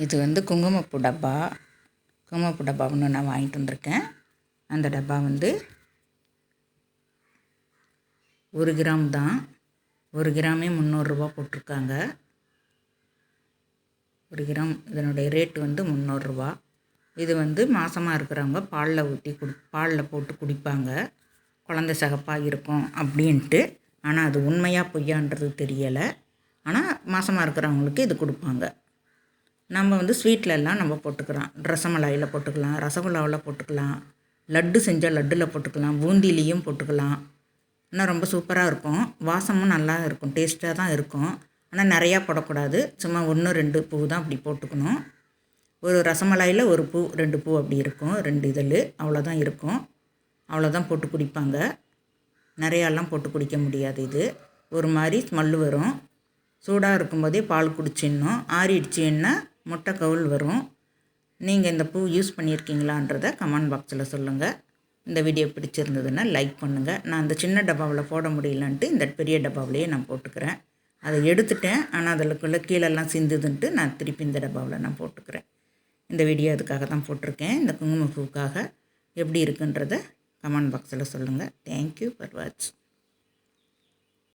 இது வந்து குங்குமப்பூ டப்பா. குங்குமப்பூ டப்பா ஒன்று நான் வாங்கிட்டு வந்திருக்கேன். அந்த டப்பா வந்து 1 கிராம் தான். 1 கிராமே 300 ரூபா போட்டிருக்காங்க. 1 கிராம் இதனுடைய ரேட்டு வந்து 300 ரூபா. இது வந்து மாசமாக இருக்கிறவங்க பாலில் ஊற்றி பாலில் போட்டு குடிப்பாங்க. குழந்தை சிகப்பாக இருக்கும் அப்படின்ட்டு. ஆனால் அது உண்மையாக பொய்யான்றது தெரியலை. ஆனால் மாசமாக இருக்கிறவங்களுக்கு இது கொடுப்பாங்க. நம்ம வந்து ஸ்வீட்லெல்லாம் நம்ம போட்டுக்கலாம். ரசமலாயில் போட்டுக்கலாம், ரசகுல்லாவில் போட்டுக்கலாம், லட்டு செஞ்சால் லட்டில் போட்டுக்கலாம், பூந்திலையும் போட்டுக்கலாம். ஆனால் ரொம்ப சூப்பராக இருக்கும். வாசமும் நல்லா இருக்கும், டேஸ்ட்டாக தான் இருக்கும். ஆனால் நிறையா போடக்கூடாது. சும்மா 1 2 பூ தான் அப்படி போட்டுக்கணும். ஒரு ரசமலாயில் 1 பூ 2 பூ அப்படி இருக்கும், 2 இதழ் அவ்வளோதான் இருக்கும். அவ்வளோதான் போட்டு குடிப்பாங்க. நிறையாலாம் போட்டு குடிக்க முடியாது. இது ஒரு மாதிரி ஸ்மெல்லு வரும். சூடாக இருக்கும்போதே பால் குடிச்சிடணும். ஆறிடுச்சின்னா முட்டை கவுள் வரும். நீங்கள் இந்த பூ யூஸ் பண்ணியிருக்கீங்களான்றதை கமெண்ட் பாக்ஸில் சொல்லுங்கள். இந்த வீடியோ பிடிச்சிருந்ததுன்னா லைக் பண்ணுங்கள். நான் அந்த சின்ன டப்பாவில் போட முடியலன்ட்டு இந்த பெரிய டப்பாவிலேயே நான் போட்டுக்கிறேன். அதை எடுத்துட்டேன், ஆனால் அதில் கீழெல்லாம் சிந்துதுன்ட்டு நான் திருப்பி இந்த டப்பாவில் நான் போட்டுக்கிறேன். இந்த வீடியோ அதுக்காக தான் போட்டிருக்கேன். இந்த குங்குமப்பூவுக்காக எப்படி இருக்குன்றதை கமெண்ட் பாக்ஸில் சொல்லுங்கள். Thank you for watch.